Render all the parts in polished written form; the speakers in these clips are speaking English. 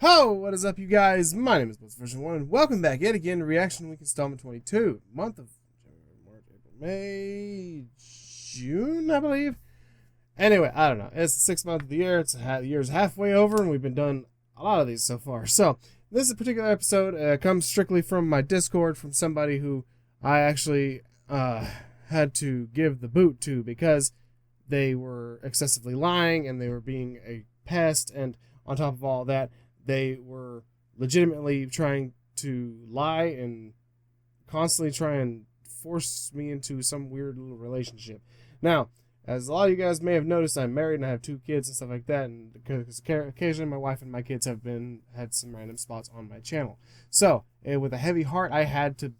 Ho! What is up, you guys? My name is Version1, and welcome back yet again to Reaction Week Installment 22. Month of March, April, May, June, I believe. Anyway, I don't know. It's the 6th month of the year. The year's halfway over, and we've been done a lot of these so far. So, this particular episode comes strictly from my Discord, from somebody who I actually had to give the boot to because they were excessively lying, and they were being a pest, and on top of all that, they were legitimately trying to lie and constantly try and force me into some weird little relationship. Now, as a lot of you guys may have noticed, I'm married and I have 2 kids and stuff like that, and because occasionally my wife and my kids have had some random spots on my channel. So, with a heavy heart, I had to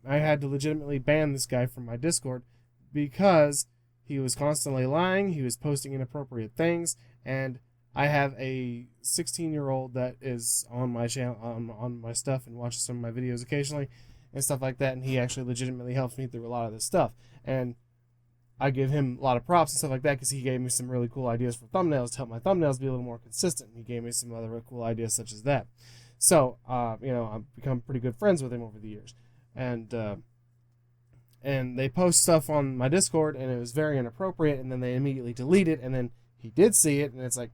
legitimately ban this guy from my Discord because he was constantly lying, he was posting inappropriate things, and I have a 16-year-old that is on my channel, on my stuff, and watches some of my videos occasionally and stuff like that, and he actually legitimately helps me through a lot of this stuff. And I give him a lot of props and stuff like that because he gave me some really cool ideas for thumbnails to help my thumbnails be a little more consistent. He gave me some other really cool ideas such as that. So, I've become pretty good friends with him over the years. And they post stuff on my Discord, and it was very inappropriate, and then they immediately delete it, and then he did see it, and it's like,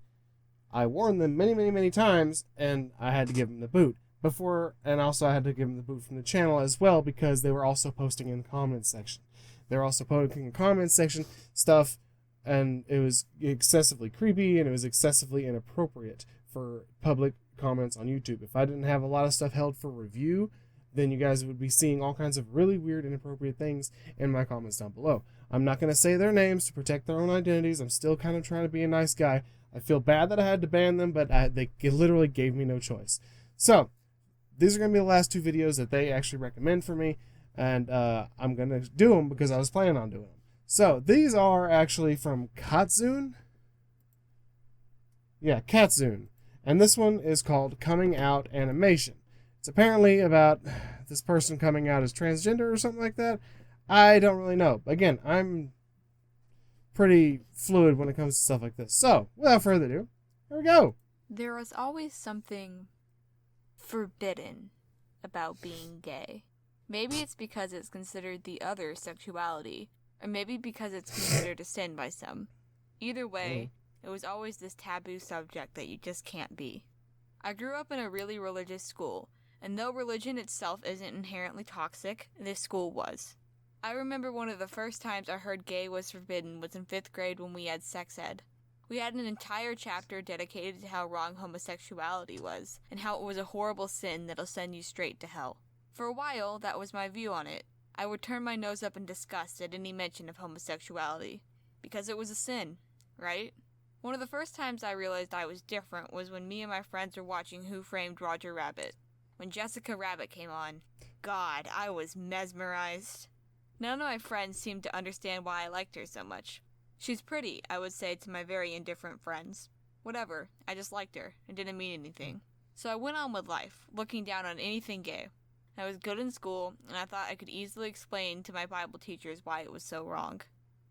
I warned them many, many, many times, and I had to give them the boot. And also I had to give them the boot from the channel as well, because they were also posting in the comments section. They were also posting in the comments section stuff, and it was excessively creepy, and it was excessively inappropriate for public comments on YouTube. If I didn't have a lot of stuff held for review, then you guys would be seeing all kinds of really weird, inappropriate things in my comments down below. I'm not going to say their names to protect their own identities. I'm still kind of trying to be a nice guy. I feel bad that I had to ban them, but they literally gave me no choice. So, these are going to be the last 2 videos that they actually recommend for me, and I'm going to do them because I was planning on doing them. So, these are actually from Katzun. Yeah, Katzun. And this one is called Coming Out Animation. It's apparently about this person coming out as transgender or something like that. I don't really know. Again, I'm pretty fluid when it comes to stuff like this. So, without further ado, here we go. There is always something forbidden about being gay. Maybe it's because it's considered the other sexuality, or maybe because it's considered a sin by some. Either way, it was always this taboo subject that you just can't be. I grew up in a really religious school, and though religion itself isn't inherently toxic, this school was. I remember one of the first times I heard gay was forbidden was in 5th grade when we had sex ed. We had an entire chapter dedicated to how wrong homosexuality was, and how it was a horrible sin that'll send you straight to hell. For a while, that was my view on it. I would turn my nose up in disgust at any mention of homosexuality, because it was a sin, right? One of the first times I realized I was different was when me and my friends were watching Who Framed Roger Rabbit. When Jessica Rabbit came on, God, I was mesmerized. None of my friends seemed to understand why I liked her so much. She's pretty, I would say to my very indifferent friends. Whatever, I just liked her. It didn't mean anything. So I went on with life, looking down on anything gay. I was good in school, and I thought I could easily explain to my Bible teachers why it was so wrong.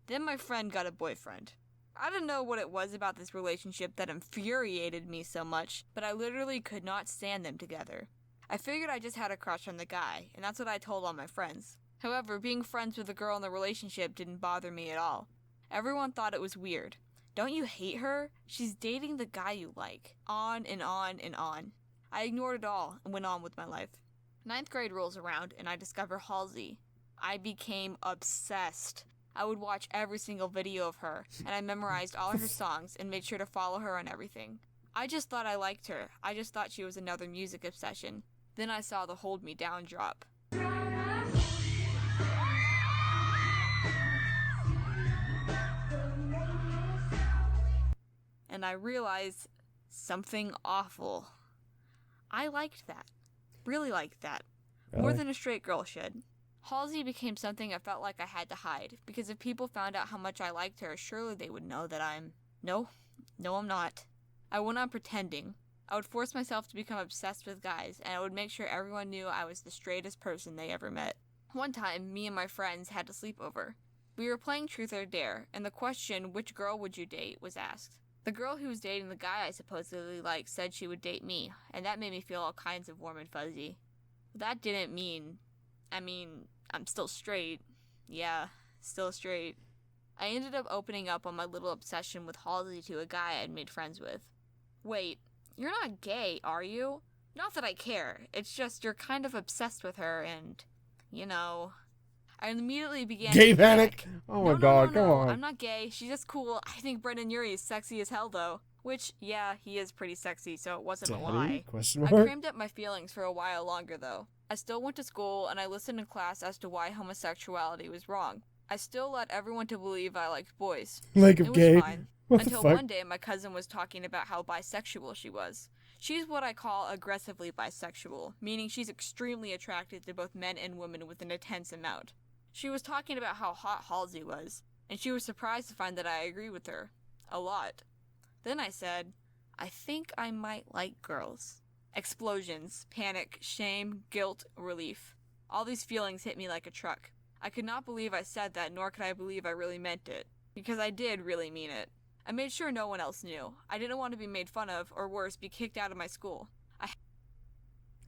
Then my friend got a boyfriend. I don't know what it was about this relationship that infuriated me so much, but I literally could not stand them together. I figured I just had a crush on the guy, and that's what I told all my friends. However, being friends with the girl in the relationship didn't bother me at all. Everyone thought it was weird. Don't you hate her? She's dating the guy you like. On and on and on. I ignored it all and went on with my life. 9th grade rolls around and I discover Halsey. I became obsessed. I would watch every single video of her, and I memorized all of her songs and made sure to follow her on everything. I just thought I liked her. I just thought she was another music obsession. Then I saw the Hold Me Down drop. And I realized something awful. I liked that. Really liked that. More than a straight girl should. Halsey became something I felt like I had to hide, because if people found out how much I liked her, surely they would know that No, I'm not. I went on pretending. I would force myself to become obsessed with guys, and I would make sure everyone knew I was the straightest person they ever met. One time, me and my friends had a sleepover. We were playing Truth or Dare, and the question, which girl would you date, was asked. The girl who was dating the guy I supposedly liked said she would date me, and that made me feel all kinds of warm and fuzzy. But that didn't mean... I'm still straight. Yeah, still straight. I ended up opening up on my little obsession with Halsey to a guy I'd made friends with. Wait, you're not gay, are you? Not that I care, it's just you're kind of obsessed with her and, I immediately began Gay to panic? Oh my god, no, come on. I'm not gay, she's just cool. I think Brendan Urie is sexy as hell though. Which, yeah, he is pretty sexy, so it wasn't a lie. Question I mark? crammed up my feelings for a while longer though. I still went to school and I listened in class as to why homosexuality was wrong. I still let everyone to believe I liked boys. Like It of was gay? fine. What Until the fuck? one day my cousin was talking about how bisexual she was. She's what I call aggressively bisexual, meaning she's extremely attracted to both men and women with an intense amount. She was talking about how hot Halsey was, and she was surprised to find that I agree with her. A lot. Then I said, I think I might like girls. Explosions, panic, shame, guilt, relief. All these feelings hit me like a truck. I could not believe I said that, nor could I believe I really meant it. Because I did really mean it. I made sure no one else knew. I didn't want to be made fun of, or worse, be kicked out of my school.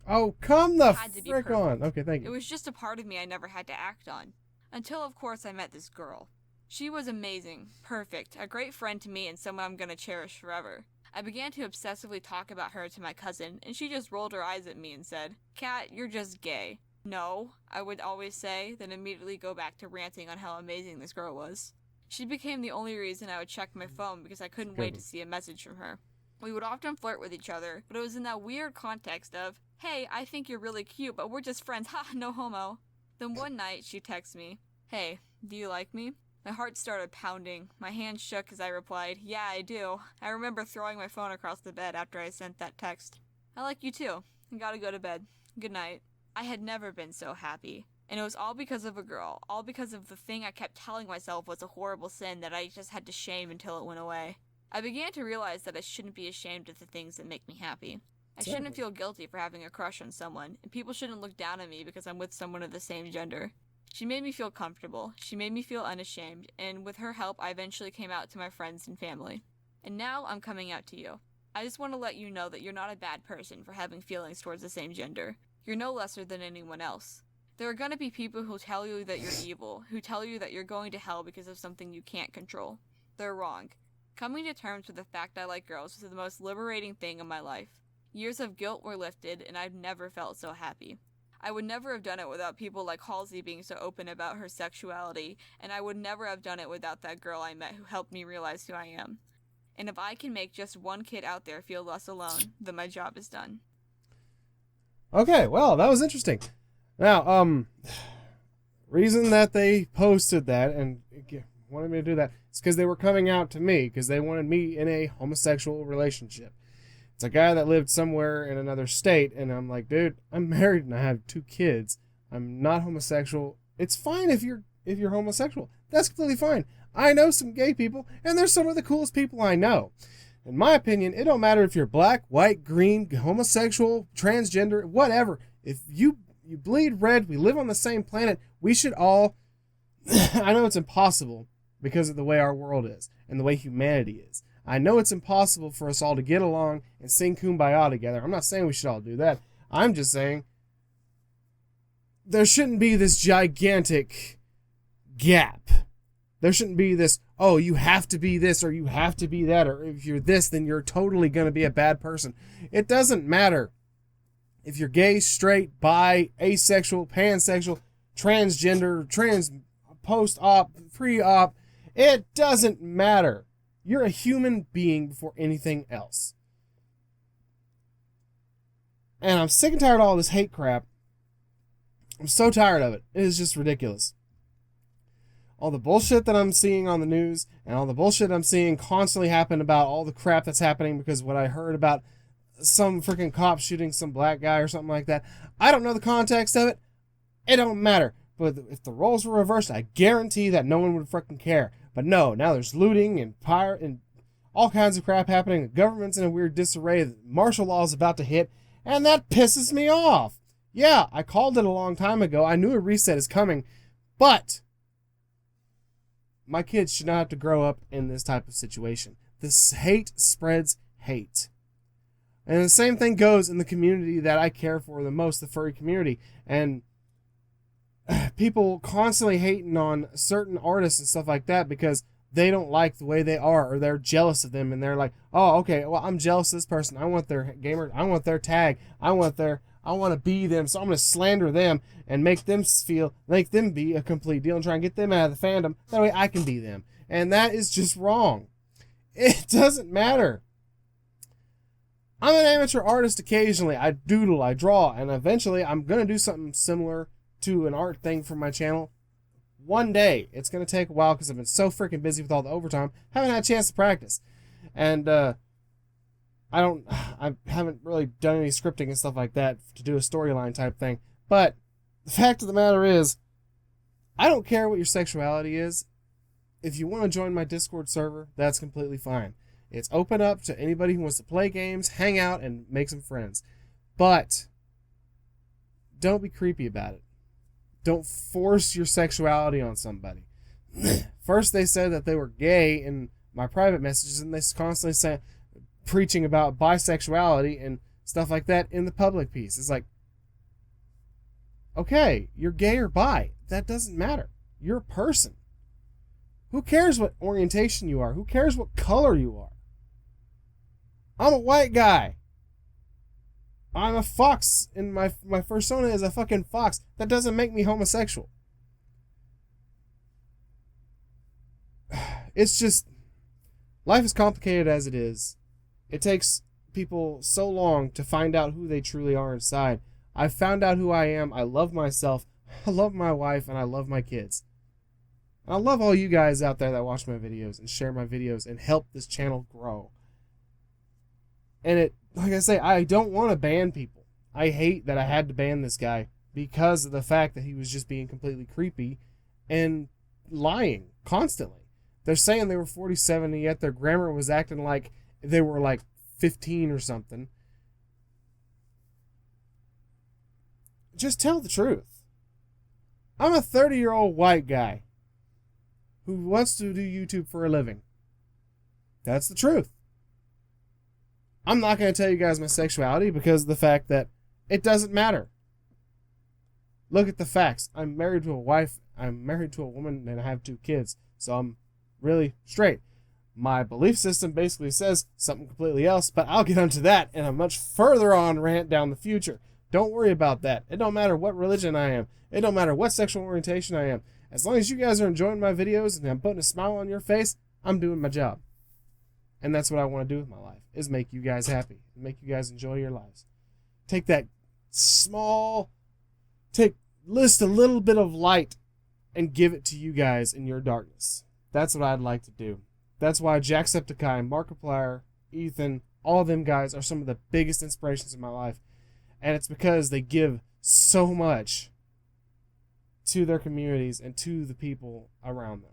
Oh, come the had to be frick on. perfect. Okay, thank It you. was just a part of me I never had to act on. Until, of course, I met this girl. She was amazing, perfect, a great friend to me and someone I'm gonna cherish forever. I began to obsessively talk about her to my cousin, and she just rolled her eyes at me and said, Kat, you're just gay. No, I would always say, then immediately go back to ranting on how amazing this girl was. She became the only reason I would check my phone because I couldn't wait to see a message from her. We would often flirt with each other, but it was in that weird context of, hey, I think you're really cute, but we're just friends, ha, no homo. Then one night, she texts me, hey, do you like me? My heart started pounding. My hands shook as I replied, yeah, I do. I remember throwing my phone across the bed after I sent that text. I like you too. I gotta go to bed. Good night. I had never been so happy. And it was all because of a girl. All because of the thing I kept telling myself was a horrible sin that I just had to shame until it went away. I began to realize that I shouldn't be ashamed of the things that make me happy. I shouldn't feel guilty for having a crush on someone, and people shouldn't look down on me because I'm with someone of the same gender. She made me feel comfortable, she made me feel unashamed, and with her help I eventually came out to my friends and family. And now I'm coming out to you. I just want to let you know that you're not a bad person for having feelings towards the same gender. You're no lesser than anyone else. There are going to be people who tell you that you're evil, who tell you that you're going to hell because of something you can't control. They're wrong. Coming to terms with the fact I like girls was the most liberating thing in my life. Years of guilt were lifted, and I've never felt so happy. I would never have done it without people like Halsey being so open about her sexuality, and I would never have done it without that girl I met who helped me realize who I am. And if I can make just one kid out there feel less alone, then my job is done. Okay, well, that was interesting. Now, reason that they posted that and wanted me to do that is because they were coming out to me because they wanted me in a homosexual relationship. It's a guy that lived somewhere in another state, and I'm like, dude, I'm married and I have 2 kids. I'm not homosexual. It's fine if you're homosexual. That's completely fine. I know some gay people, and they're some of the coolest people I know. In my opinion, it don't matter if you're black, white, green, homosexual, transgender, whatever. If you bleed red, we live on the same planet, we should all... I know it's impossible because of the way our world is and the way humanity is. I know it's impossible for us all to get along and sing Kumbaya together. I'm not saying we should all do that. I'm just saying there shouldn't be this gigantic gap. There shouldn't be this, oh, you have to be this or you have to be that, or if you're this, then you're totally going to be a bad person. It doesn't matter if you're gay, straight, bi, asexual, pansexual, transgender, post-op, pre-op. It doesn't matter. You're a human being before anything else. And I'm sick and tired of all this hate crap. I'm so tired of it. It is just ridiculous. All the bullshit that I'm seeing on the news and all the bullshit I'm seeing constantly happen about all the crap that's happening because what I heard about some freaking cop shooting some black guy or something like that. I don't know the context of it. It don't matter. But if the roles were reversed, I guarantee that no one would freaking care. But no, now there's looting and pirate and all kinds of crap happening. The government's in a weird disarray. The martial law is about to hit, and that pisses me off. Yeah, I called it a long time ago. I knew a reset is coming, but my kids should not have to grow up in this type of situation. This hate spreads hate. And the same thing goes in the community that I care for the most, the furry community. And people constantly hating on certain artists and stuff like that because they don't like the way they are, or they're jealous of them, and they're like, oh, okay, well, I'm jealous of this person. I want their gamer, I want their tag, I want to be them, so I'm going to slander them and make them be a complete deal and try and get them out of the fandom. That way I can be them. And that is just wrong. It doesn't matter. I'm an amateur artist occasionally. I doodle, I draw, and eventually I'm going to do something similar to an art thing for my channel. One day. It's going to take a while because I've been so freaking busy with all the overtime. Haven't had a chance to practice. And I haven't really done any scripting and stuff like that to do a storyline type thing. But the fact of the matter is, I don't care what your sexuality is. If you want to join my Discord server, that's completely fine. It's open up to anybody who wants to play games, hang out, and make some friends. But don't be creepy about it. Don't force your sexuality on somebody. First, they said that they were gay in my private messages, and they constantly say preaching about bisexuality and stuff like that in the public piece. It's like, okay, you're gay or bi. That doesn't matter. You're a person. Who cares what orientation you are? Who cares what color you are? I'm a white guy. I'm a fox, and my persona is a fucking fox. That doesn't make me homosexual. It's just, life is complicated as it is. It takes people so long to find out who they truly are inside. I've found out who I am. I love myself. I love my wife, and I love my kids. And I love all you guys out there that watch my videos and share my videos and help this channel grow. And like I say, I don't want to ban people. I hate that I had to ban this guy because of the fact that he was just being completely creepy and lying constantly. They're saying they were 47, and yet their grammar was acting like they were like 15 or something. Just tell the truth. I'm a 30-year-old white guy who wants to do YouTube for a living. That's the truth. I'm not going to tell you guys my sexuality because of the fact that it doesn't matter. Look at the facts. I'm married to a wife. I'm married to a woman, and I have 2 kids. So I'm really straight. My belief system basically says something completely else, but I'll get onto that in a much further on rant down the future. Don't worry about that. It don't matter what religion I am. It don't matter what sexual orientation I am. As long as you guys are enjoying my videos and I'm putting a smile on your face, I'm doing my job. And that's what I want to do with my life, is make you guys happy, make you guys enjoy your lives. List a little bit of light and give it to you guys in your darkness. That's what I'd like to do. That's why Jacksepticeye, Markiplier, Ethan, all of them guys are some of the biggest inspirations in my life. And it's because they give so much to their communities and to the people around them.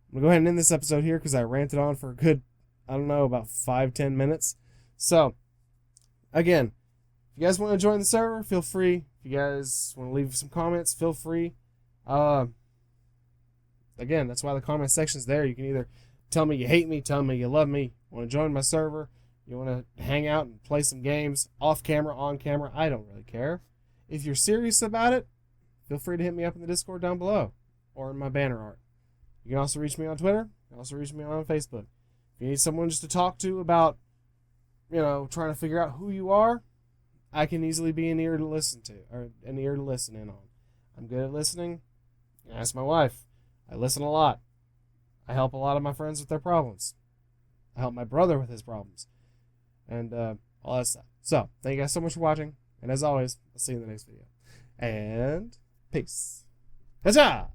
I'm going to go ahead and end this episode here because I ranted on for a good, about 5-10 minutes. So, again, if you guys want to join the server, feel free. If you guys want to leave some comments, feel free. Again, that's why the comment section's there. You can either tell me you hate me, tell me you love me, want to join my server, you want to hang out and play some games, off camera, on camera, I don't really care. If you're serious about it, feel free to hit me up in the Discord down below or in my banner art. You can also reach me on Twitter. You can also reach me on Facebook. If you need someone just to talk to about, trying to figure out who you are, I can easily be an ear to listen to, or an ear to listen in on. I'm good at listening. Ask my wife. I listen a lot. I help a lot of my friends with their problems. I help my brother with his problems. And all that stuff. So, thank you guys so much for watching. And as always, I'll see you in the next video. And peace. Huzzah!